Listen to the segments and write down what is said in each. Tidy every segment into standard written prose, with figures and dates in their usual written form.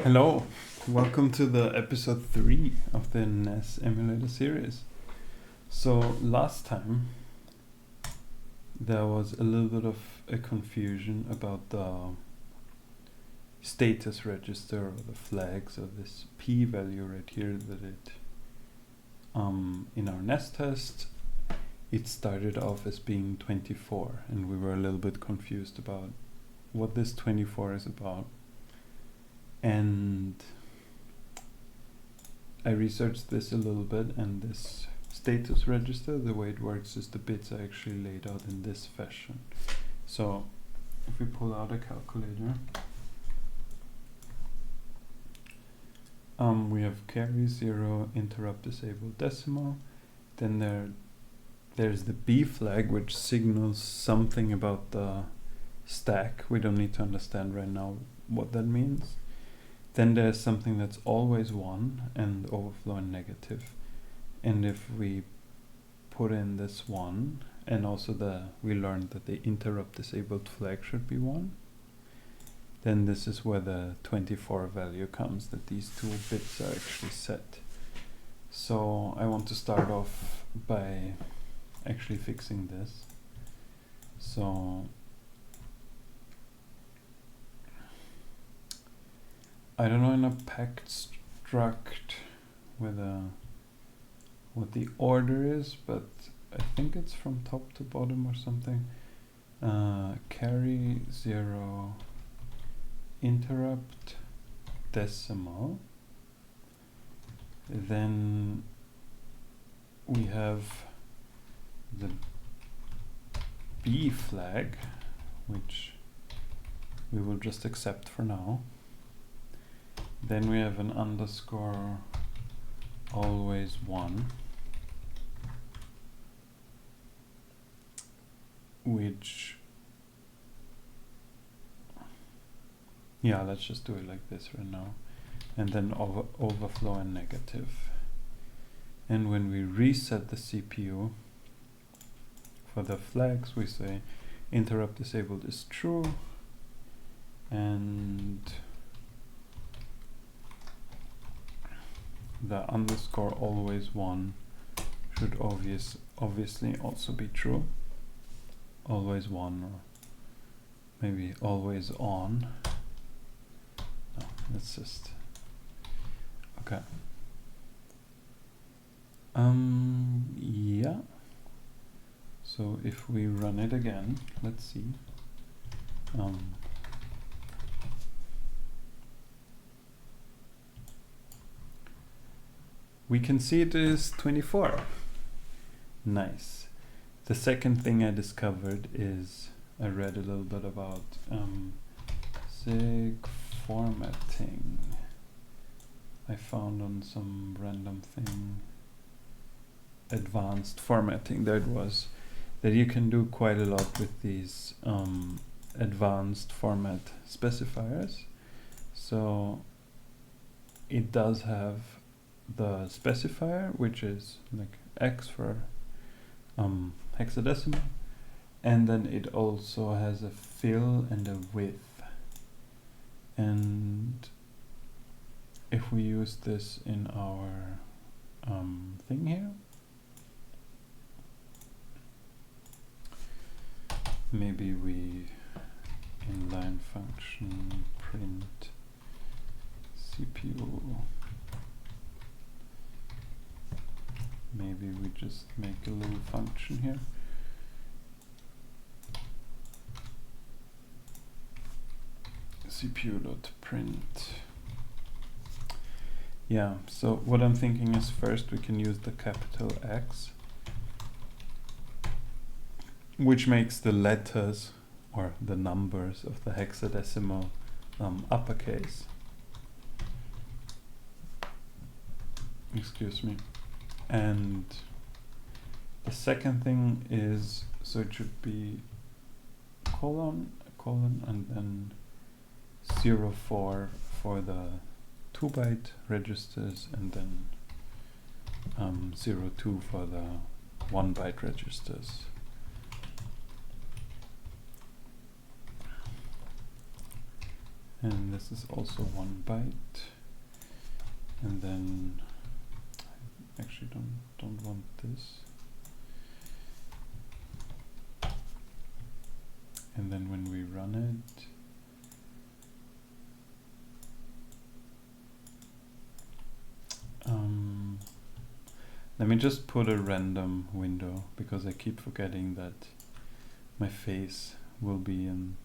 Hello, welcome to the episode 3 of the NES Emulator series. So last time there was a little bit of a confusion about the status register or the flags of this P value right here that it in our nest test it started off as being 24 and we were a little bit confused about what this 24 is about. And I researched this a little bit, and this status register, the way it works is the bits are actually laid out in this fashion. So if we pull out a calculator, we have carry 0, interrupt disabled decimal, then there's the B flag, which signals something about the stack. We don't need to understand right now what that means. Then there's something that's always 1 and overflow and negative. And if we put in this 1, and also we learned that the interrupt disabled flag should be 1, then this is where the 24 value comes, that these two bits are actually set. So I want to start off by actually fixing this. So I don't know in a packed struct whether what the order is, but I think it's from top to bottom or something. Carry 0, interrupt decimal. Then we have the B flag, which we will just accept for now. Then we have an underscore always 1, which, yeah, let's just do it like this right now. And then overflow and negative. And when we reset the CPU for the flags, we say interrupt disabled is true, and the underscore always 1 should obviously also be true. Always 1, or maybe always on. No, that's just okay. Yeah. So if we run it again, let's see. We can see it is 24. Nice. The second thing I discovered is I read a little bit about sig formatting. I found on some random thing advanced formatting that you can do quite a lot with these advanced format specifiers. So it does have the specifier, which is like X for hexadecimal, and then it also has a fill and a width. And if we use this in our thing here, maybe we inline function print CPU. Maybe we just make a little function here. CPU.print. Yeah, so what I'm thinking is first we can use the capital X, which makes the letters or the numbers of the hexadecimal uppercase. Excuse me. And the second thing is, so it should be colon, and then 04 for the 2-byte registers, and then 02 for the 1-byte registers. and this is also 1 byte, and then I actually don't want this, and then when we run it, let me just put a random window, because I keep forgetting that my face will be in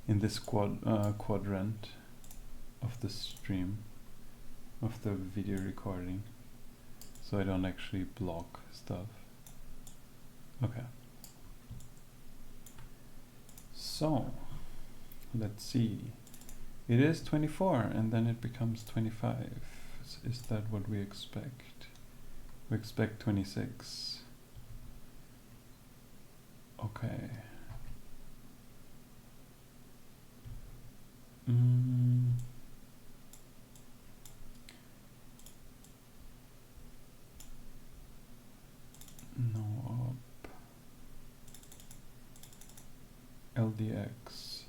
this quadrant of the stream, of the video recording, so I don't actually block stuff. Okay. So, let's see. It is 24, and then it becomes 25. Is that what we expect? We expect 26. Okay. No up. LDX.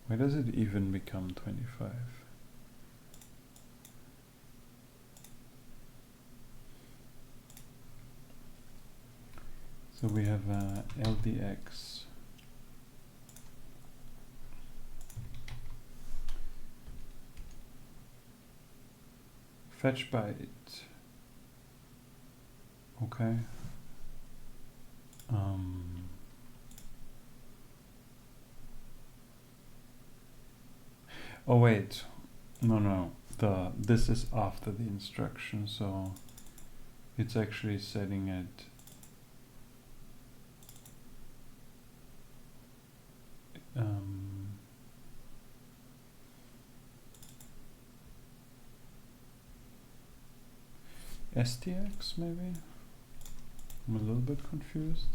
Why does it even become 25? So we have LDX. Fetch byte. Okay. Oh wait, no. This is after the instruction, so it's actually setting it. STX maybe? I'm a little bit confused.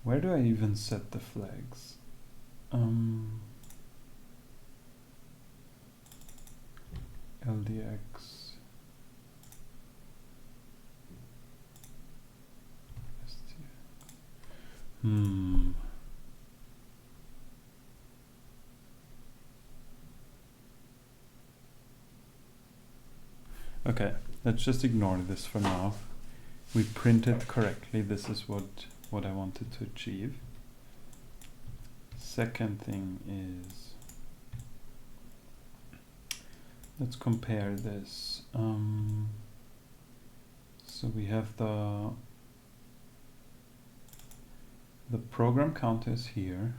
Where do I even set the flags? LDX. Okay, let's just ignore this for now. We printed correctly. This is what I wanted to achieve. Second thing is, let's compare this. So we have the program count is here.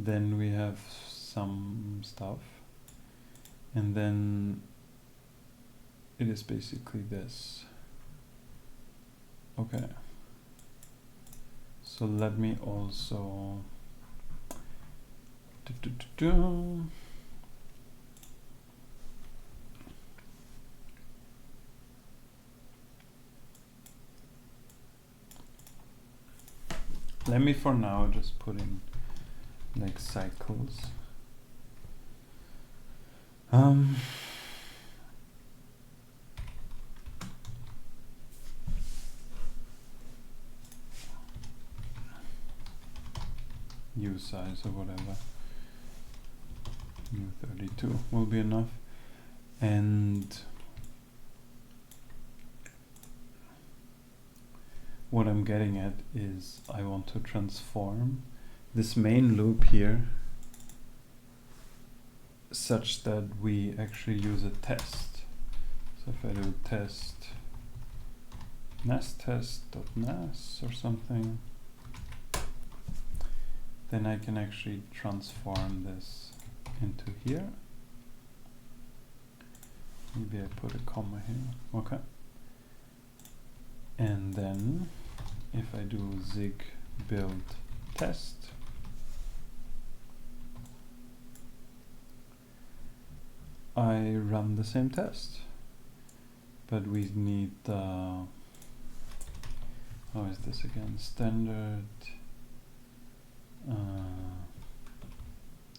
Then we have some stuff, and then it is basically this. Okay. So let me also let me for now just put in like cycles. U size or whatever. U32 will be enough. And what I'm getting at is I want to transform this main loop here such that we actually use a test. So if I do test nestest.nas or something, then I can actually transform this into here. Maybe I put a comma here. Okay. And then if I do zig build test, I run the same test, but we need the how is this again? Standard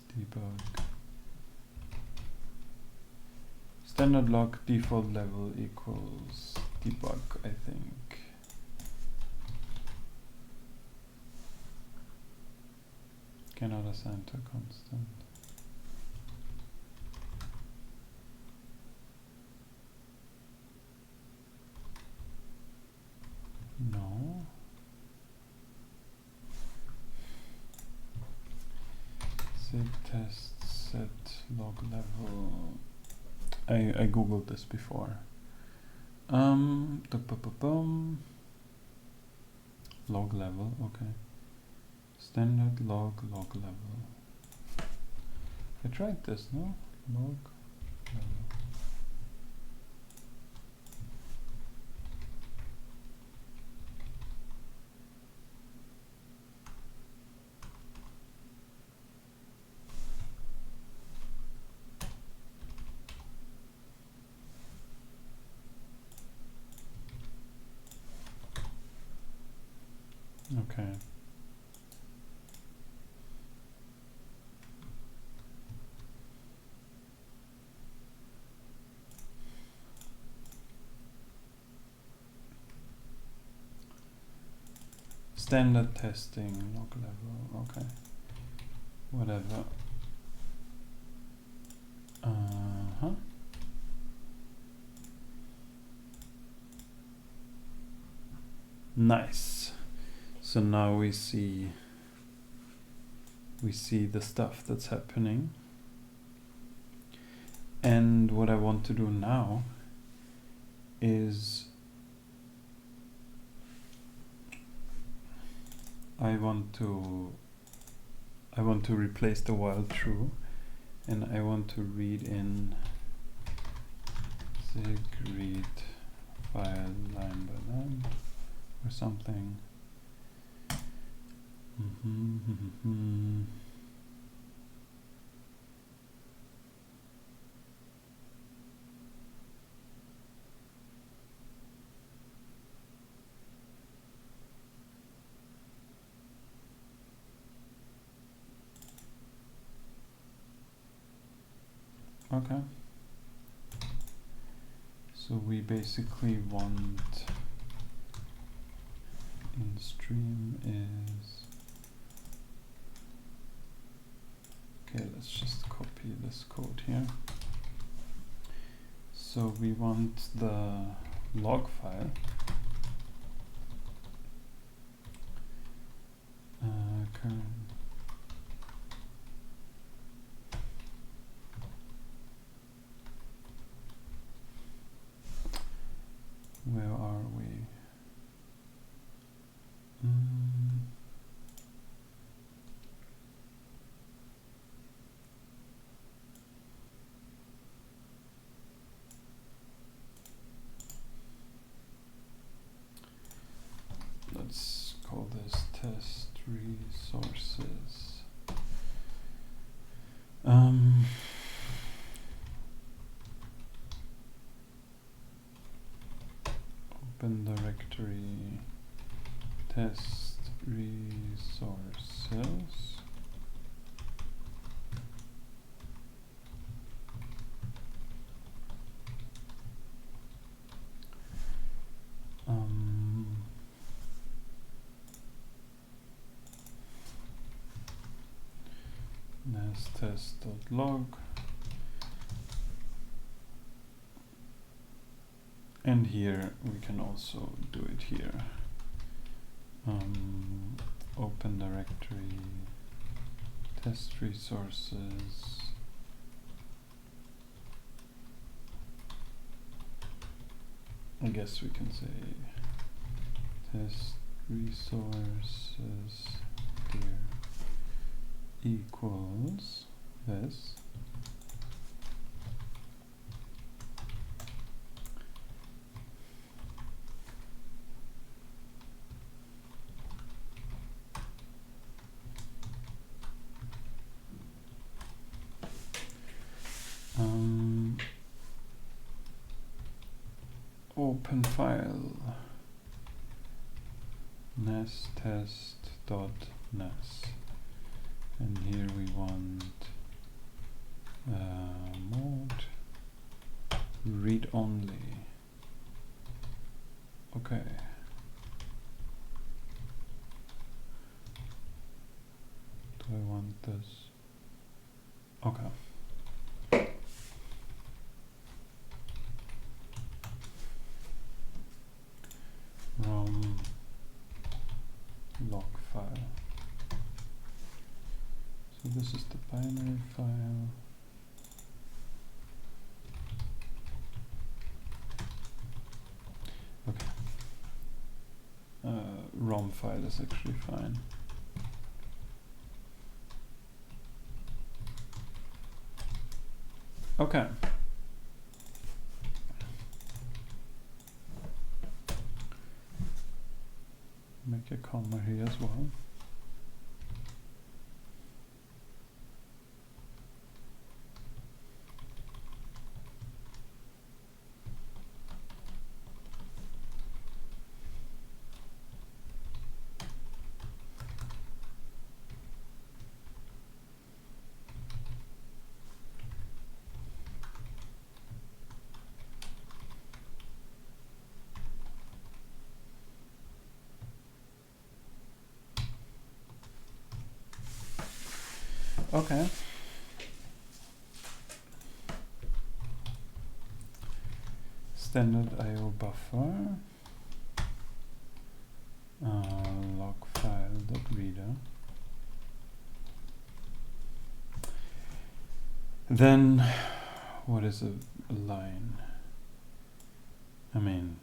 debug. Standard log default level equals debug, I think. Cannot assign to a constant. No. Sig test set log level. I googled this before. Log level, okay. Standard log level. I tried this, no? Log level. Okay. Standard testing log level, okay. Whatever. Nice. So now we see the stuff that's happening. And what I want to do now is I want to replace the while true, and I want to read in sig read file line by line or something. Okay. So we basically want in stream is, okay, let's just copy this code here. So we want the log file current. Where are we? Let's call this test resources. Open directory test resources. nestest.log, and here we can also do it here. Open directory test resources. I guess we can say test resources here equals this. Open file nestest.nes, and here we want mode read only. Okay. Do I want this? Okay. ROM log file. So this is the binary file. Okay. ROM file is actually fine. Okay. Make a comma here as well. Okay. Standard IO buffer. Log file.reader. Then, what is a line? I mean,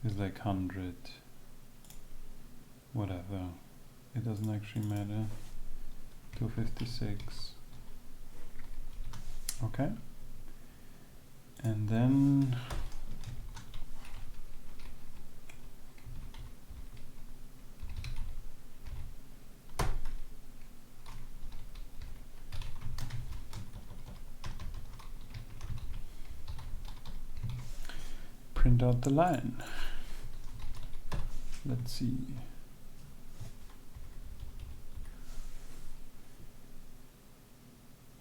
it's like 100, whatever. It doesn't actually matter. 256. Okay. And then print out the line. Let's see.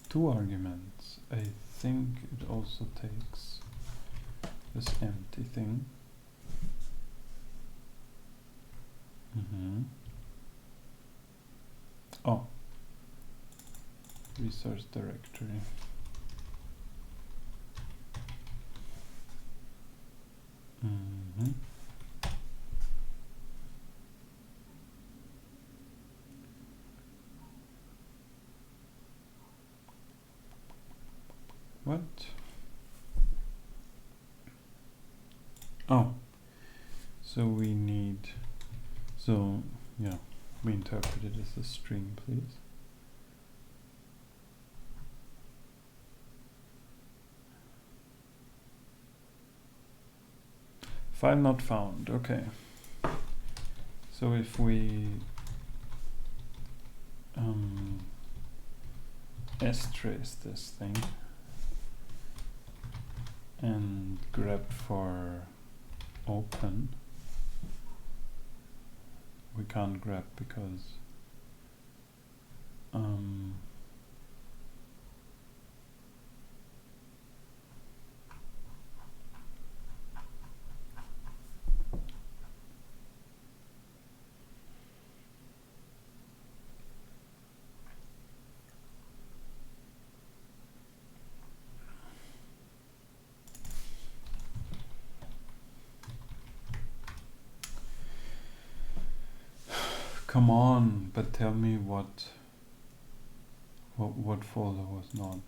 Two arguments. I think it also takes this empty thing. Oh, resource directory. What? Oh, so we need, so yeah, we interpret it as a string, please. File not found. Okay. So if we trace this thing and grep for open, we can't grep because come on, but tell me what folder was not.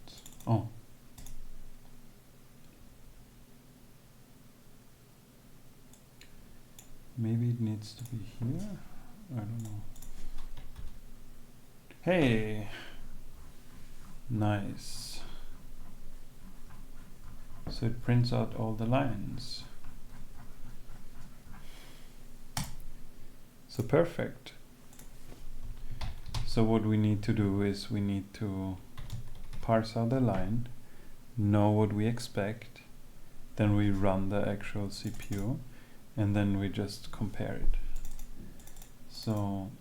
Oh. Maybe it needs to be here? I don't know. Hey! Nice. So it prints out all the lines. So perfect. So what we need to do is we need to parse out the line, know what we expect, then we run the actual CPU, and then we just compare it. So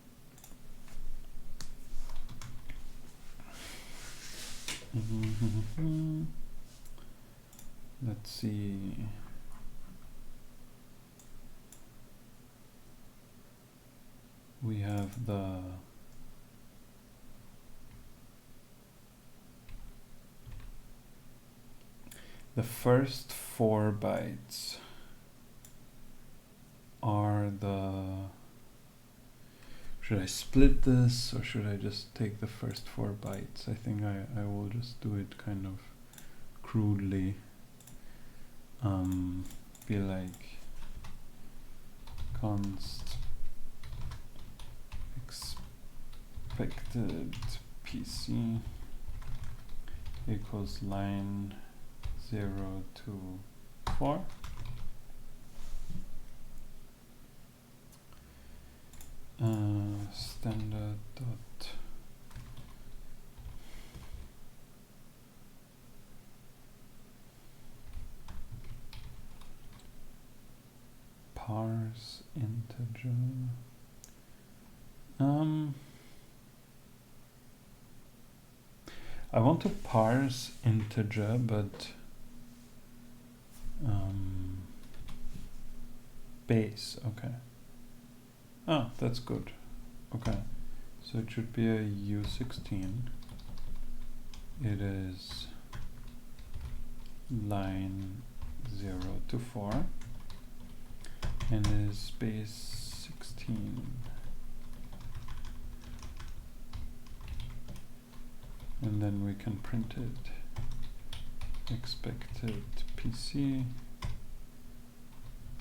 let's see. We have the first 4 bytes are the... Should I split this, or should I just take the first 4 bytes? I think I will just do it kind of crudely. Be like const expected PC equals line 0 to 4. Standard dot parse integer. I want to parse integer, but base. Okay. Ah, that's good. Okay, so it should be a U16. It is line 0 to 4 and is base 16. And then we can print it. Expected PC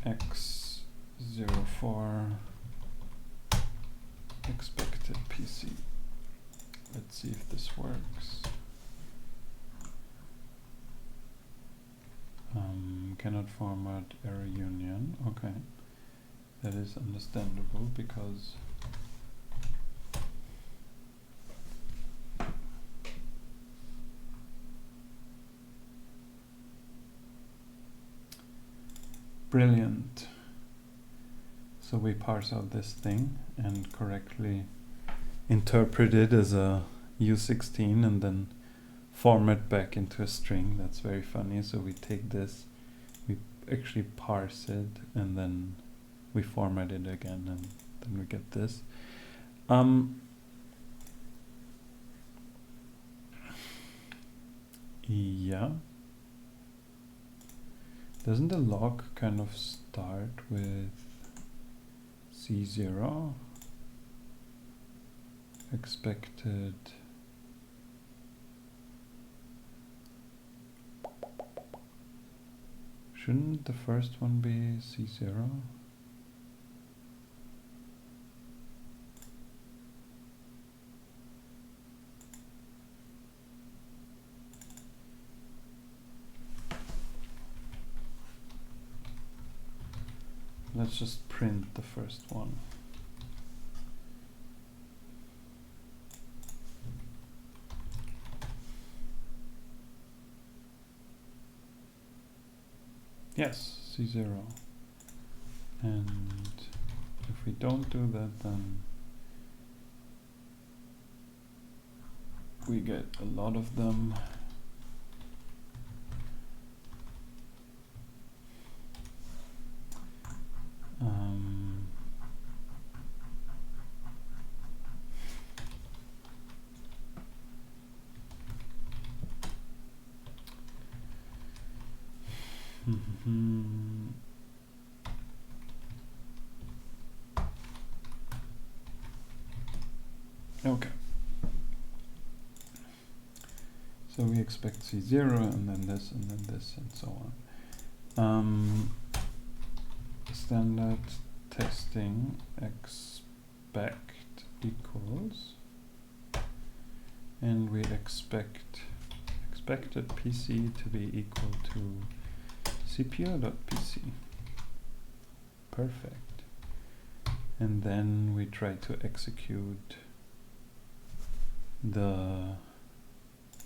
x04 expected PC. Let's see if this works. Cannot format error union. Okay, that is understandable because brilliant. So we parse out this thing and correctly interpret it as a U16 and then format back into a string. That's very funny. So we take this, we actually parse it, and then we format it again, and then we get this. Yeah. Doesn't the log kind of start with C0? Expected. Shouldn't the first one be C0? Let's just print the first one. Yes, C0. And if we don't do that, then we get a lot of them. Okay. So we expect C0 and then this and then this and so on. Standard testing expect equals, and we expect expected PC to be equal to CPU.PC. Perfect. And then we try to execute the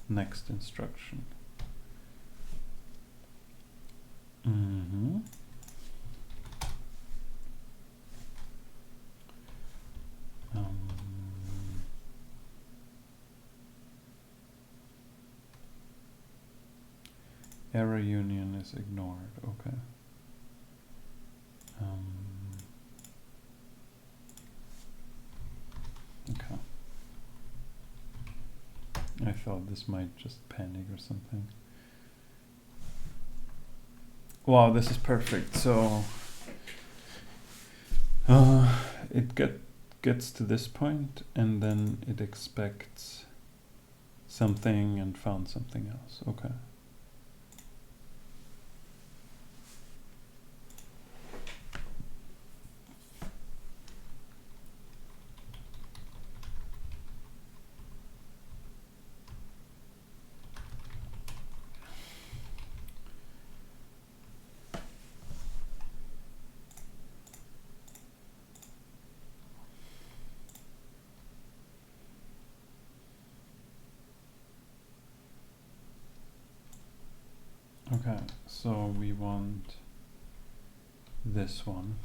next instruction. error union is ignored. Okay. Okay. I thought this might just panic or something. Wow, this is perfect. So it gets to this point, and then it expects something and found something else. Okay. Okay, so we want this one.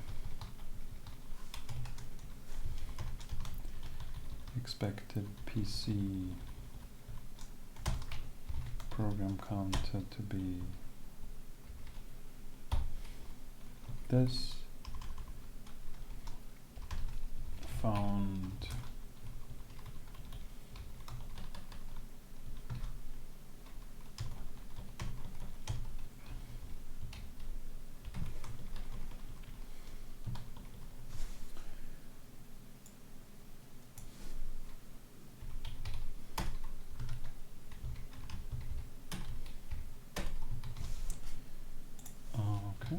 Expected PC program counter to be this. Found okay.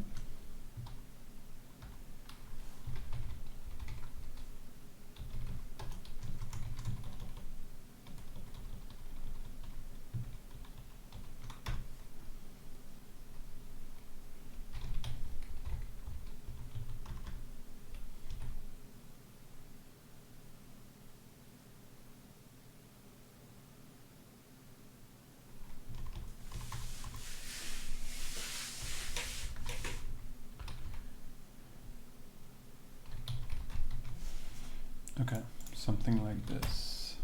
Okay, something like this.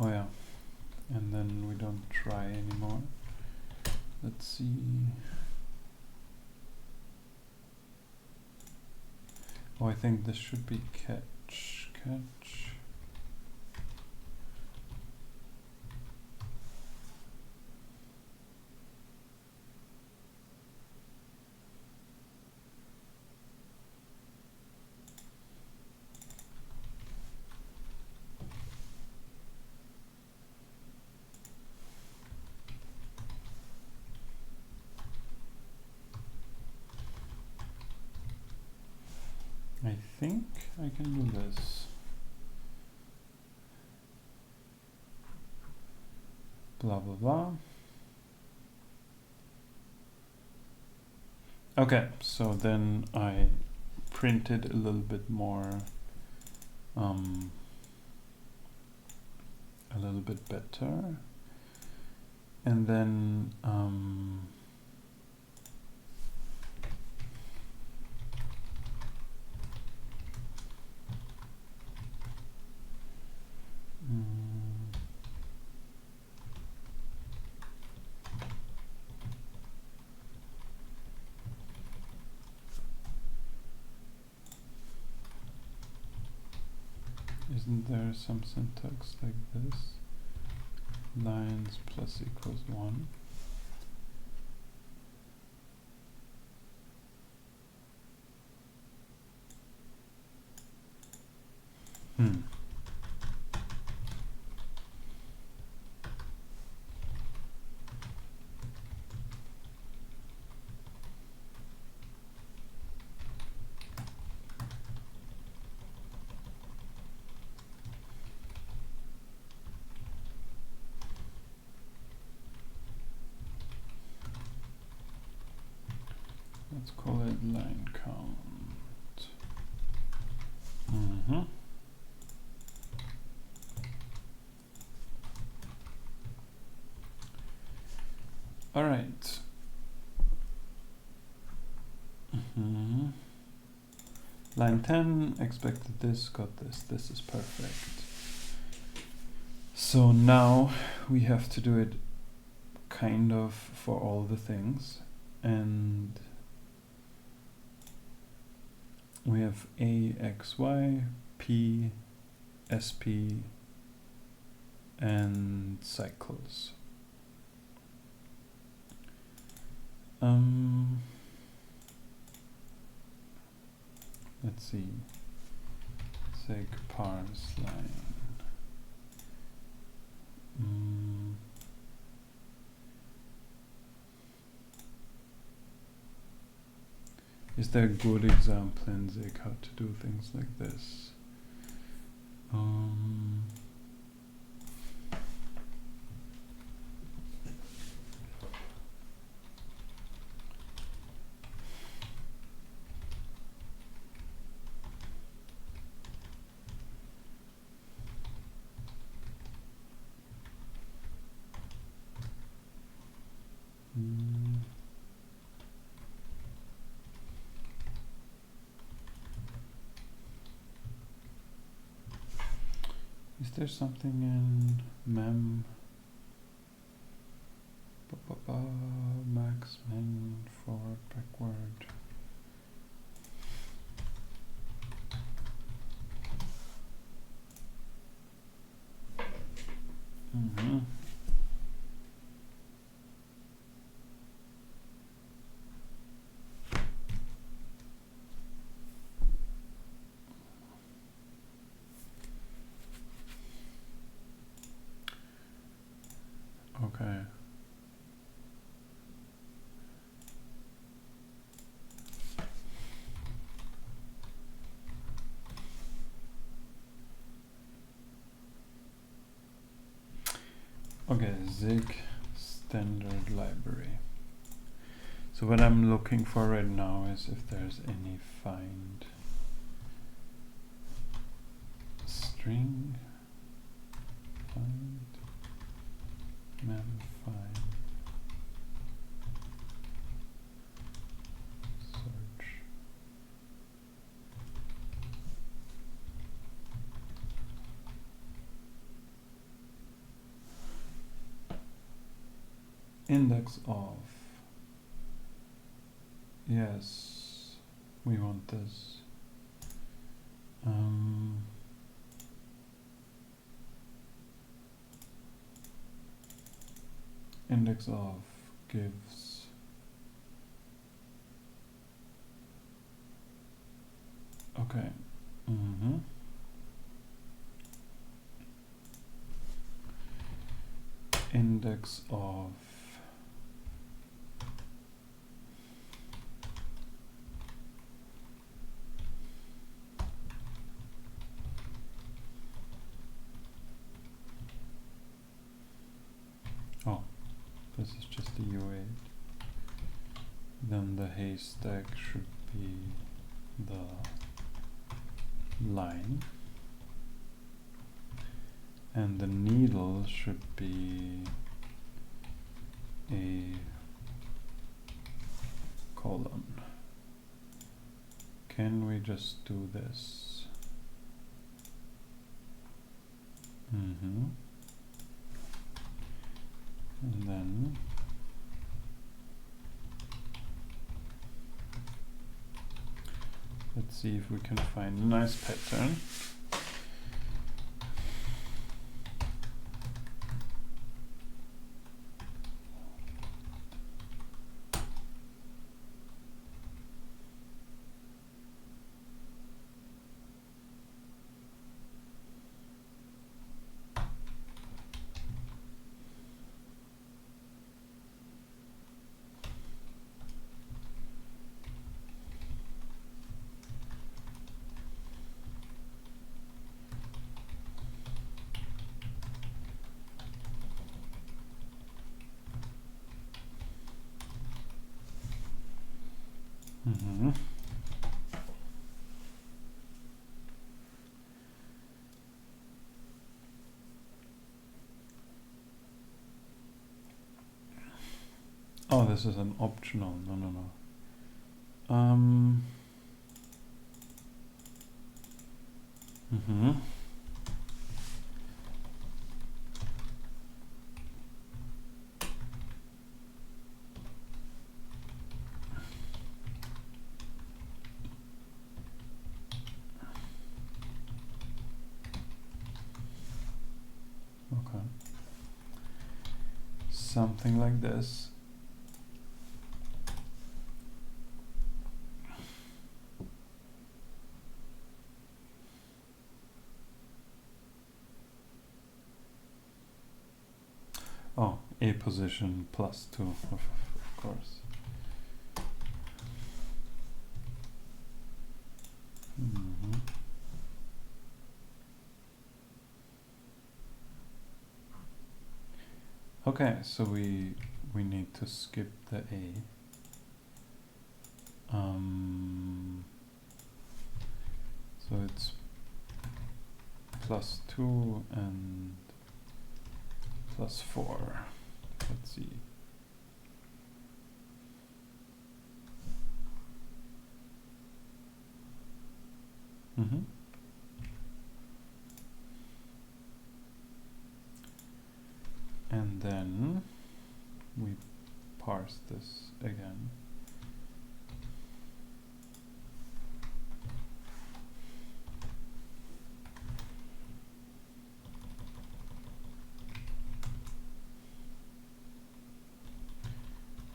Oh yeah, and then we don't try anymore. Let's see. Oh, I think this should be catch. I think I can do this. Blah, blah, blah. Okay, so then I printed a little bit more, a little bit better. And then, isn't there some syntax like this? Lines plus equals 1. Let's call it line count. All right. Line 10, expected this, got this. This is perfect. So now we have to do it kind of for all the things, and we have a, x, y, p, sp, and cycles. Let's see. Seg parse line. Is there a good example in Zig how to do things like this? Is there something in mem max min forward backward? Okay. Okay, Zig standard library. So what I'm looking for right now is if there's any find string, find mem find search. Index of. Yes, we want this. Index of gives okay. Index of this is just the U8. Then the haystack should be the line. And the needle should be a colon. Can we just do this? And then let's see if we can find a nice pattern. Oh, this is an optional. No. something like this. Oh, a position plus 2, of course. Okay, so we need to skip the a. So it's plus 2 and plus 4. Let's see. And then we parse this again.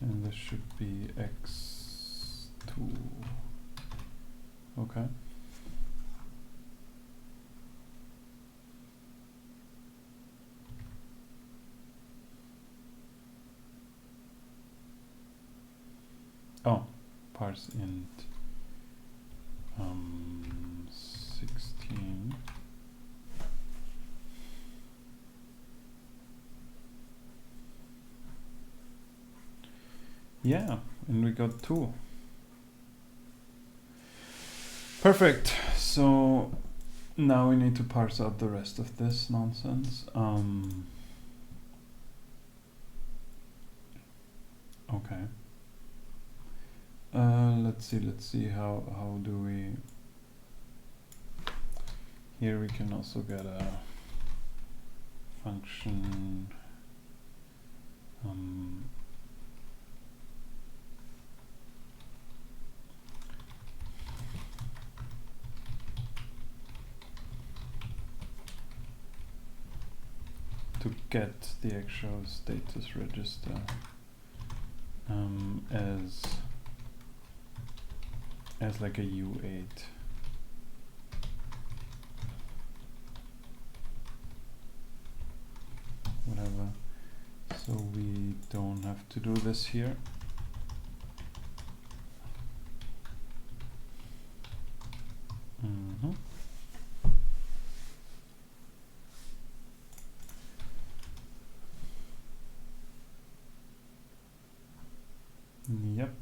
And this should be x2. Okay. Oh, parse int 16. Yeah, and we got 2. Perfect. So now we need to parse out the rest of this nonsense. Okay. Let's see how do we, here we can also get a function to get the actual status register as like a U8. Whatever. So we don't have to do this here. Yep.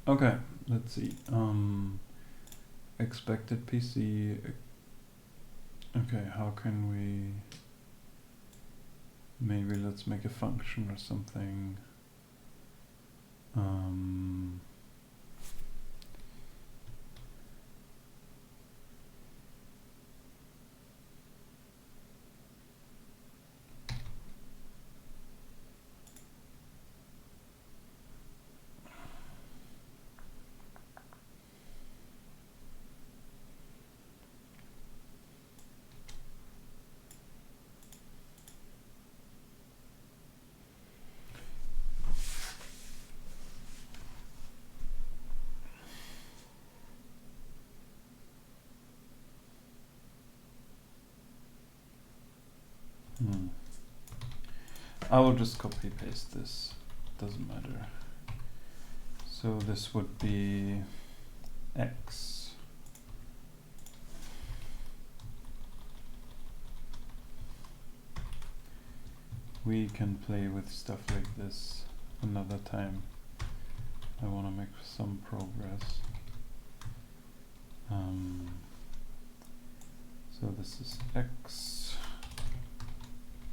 Okay, let's see. Expected PC. Okay, how can we, maybe let's make a function or something. I will just copy paste this, doesn't matter. So this would be x. We can play with stuff like this another time. I want to make some progress. So this is x,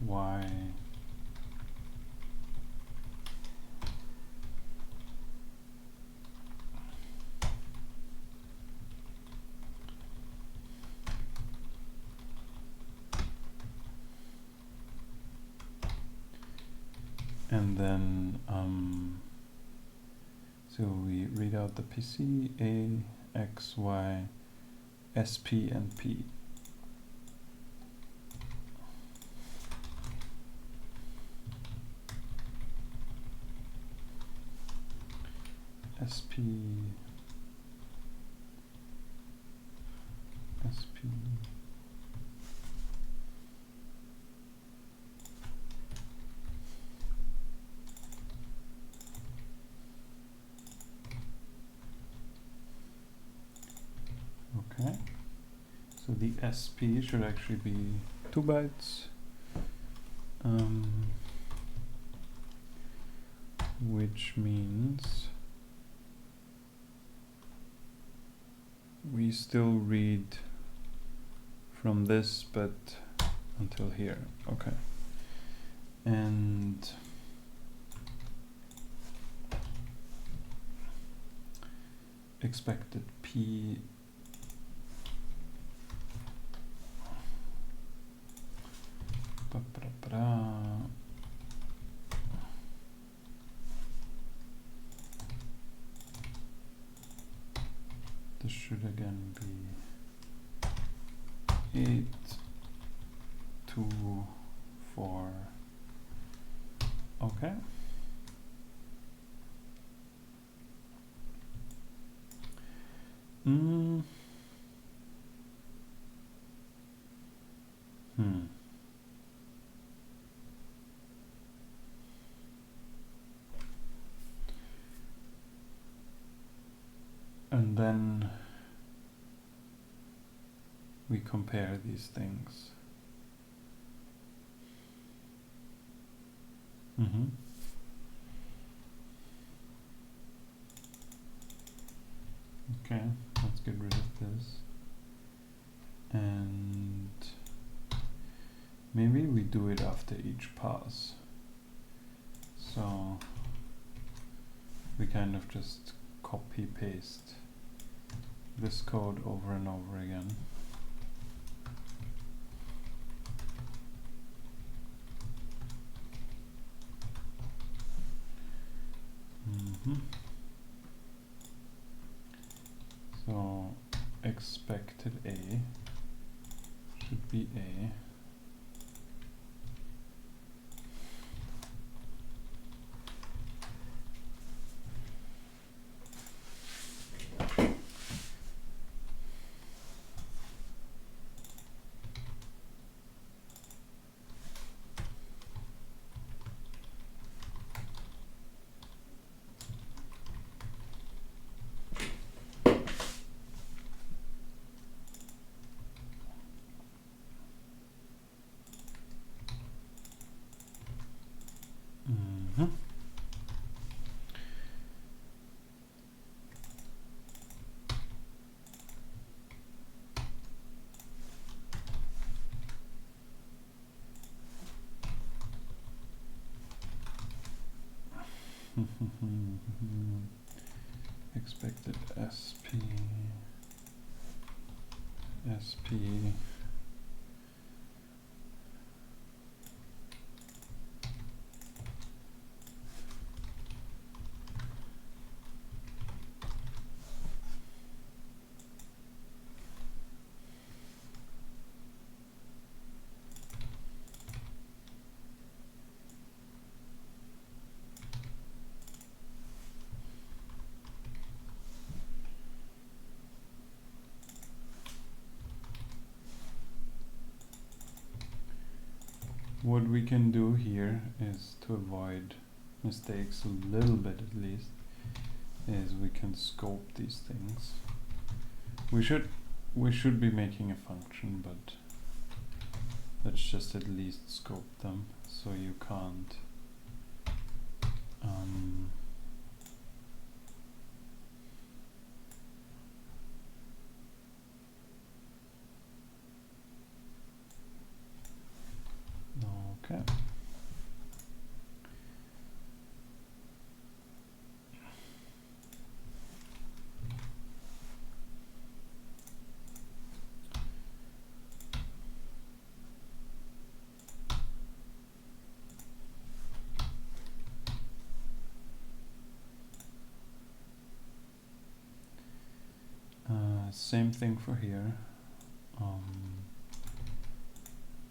y, and then So we read out the PC, A, X, Y, SP, and P. SP, SP, okay. So the SP should actually be 2 bytes, which means we still read from this, but until here, okay. And expected P this should again be 8, 2, 4. Okay. And then we compare these things. Okay, let's get rid of this. And maybe we do it after each pass. So we kind of just copy paste this code over and over again. So expected A should be A. Expected SP, SP, what we can do here is to avoid mistakes a little bit at least, is we can scope these things. We should be making a function, but let's just at least scope them so you can't okay. same thing for here.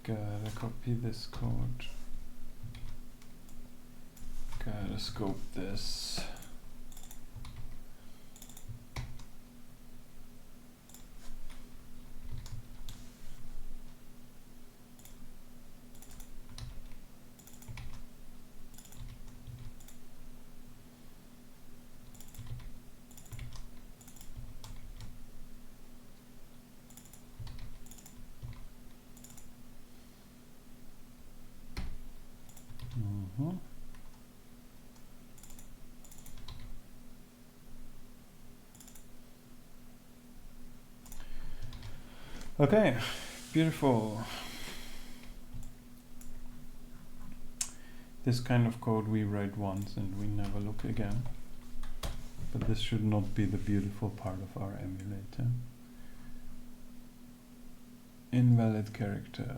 Gotta copy this code. Gotta scope this. Okay, beautiful. This kind of code we write once and we never look again. But this should not be the beautiful part of our emulator. Invalid character.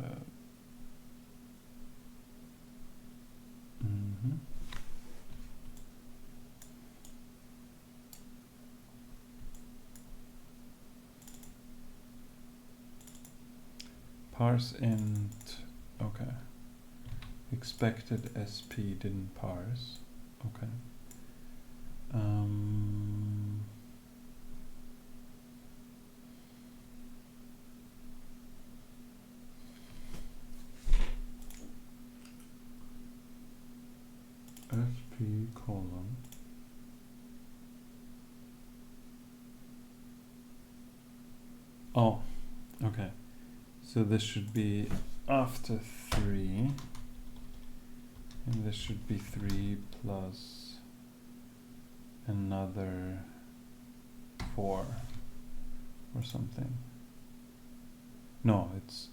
Parse int, okay. Expected SP didn't parse, okay. SP colon. Oh, okay. So this should be after 3, and this should be 3 plus another 4 or something. No, it's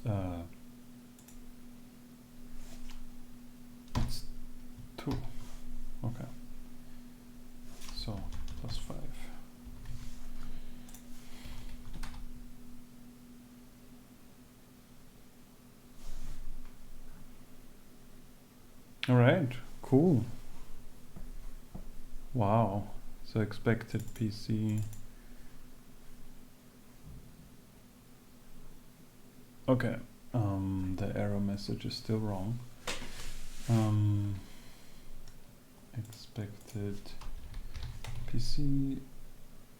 2. Okay. So plus 5. All right, cool. Wow. So expected PC. Okay. The error message is still wrong. Expected PC,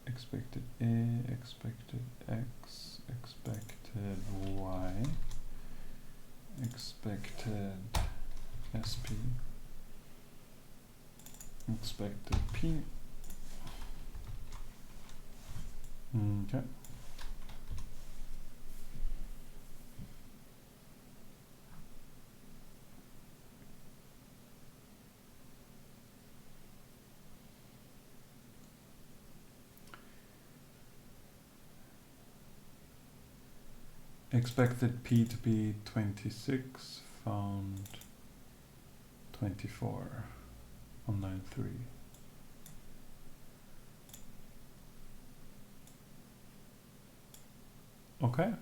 expected A, expected X, expected Y, expected SP, expected P. Okay. Expected P to be 26, found 24 on line 3. Okay.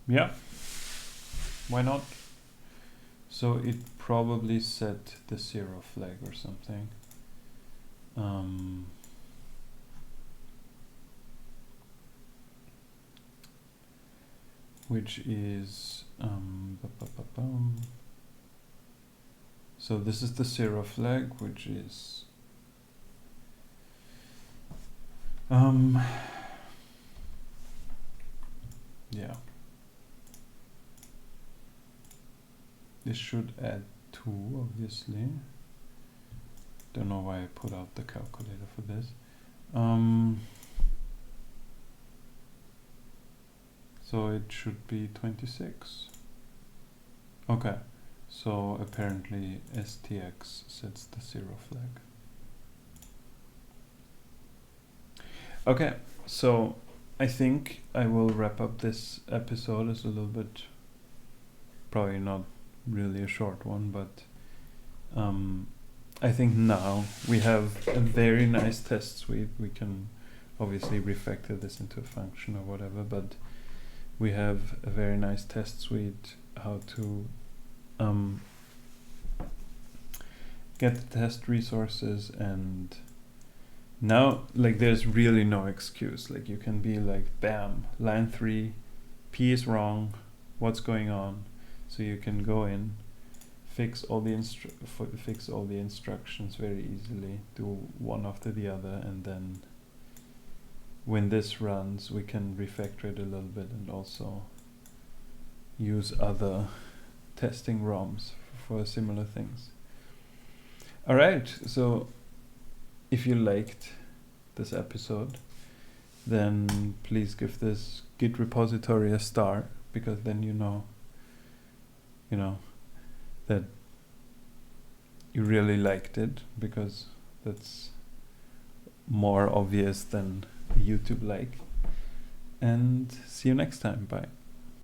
Yeah. Why not? So it probably set the 0 flag or something. Which is so this is the 0 flag, which is yeah. This should add 2, obviously. Don't know why I put out the calculator for this. So it should be 26. Okay, so apparently STX sets the 0 flag. Okay, so I think I will wrap up this episode. It's a little bit, probably not really a short one, but I think now we have a very nice test suite. We can obviously refactor this into a function or whatever, but we have a very nice test suite how to get the test resources and Now, like, there's really no excuse. Like, you can be like, bam, line 3, P is wrong, what's going on? So you can go in, fix all the instructions very easily, do one after the other, and then when this runs, we can refactor it a little bit and also use other testing ROMs for similar things. All right, so if you liked this episode, then please give this Git repository a star, because then you know that you really liked it, because that's more obvious than a YouTube like. And see you next time. Bye.